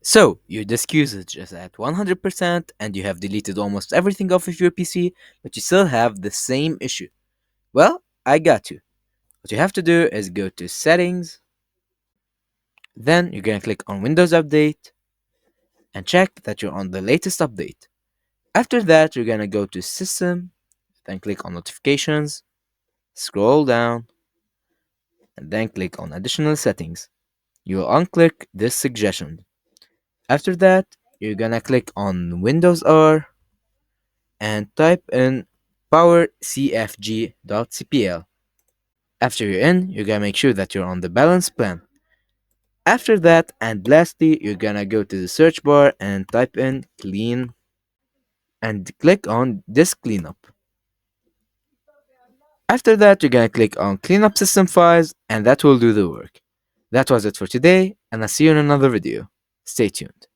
So, your disk usage is at 100% and you have deleted almost everything off of your PC, but you still have the same issue. Well, I got you. What you have to do is go to Settings, then you're gonna click on Windows Update and check that you're on the latest update. After that, you're gonna go to System, then click on Notifications, scroll down, and then click on Additional Settings. You will unclick this suggestion. After that, you're gonna click on Windows R and type in powercfg.cpl. After you're in, you're gonna make sure that you're on the balanced plan. After that, and lastly, you're gonna go to the search bar and type in clean and click on disk cleanup. After that, you're gonna click on clean up system files and that will do the work. That was it for today, and I'll see you in another video. Stay tuned.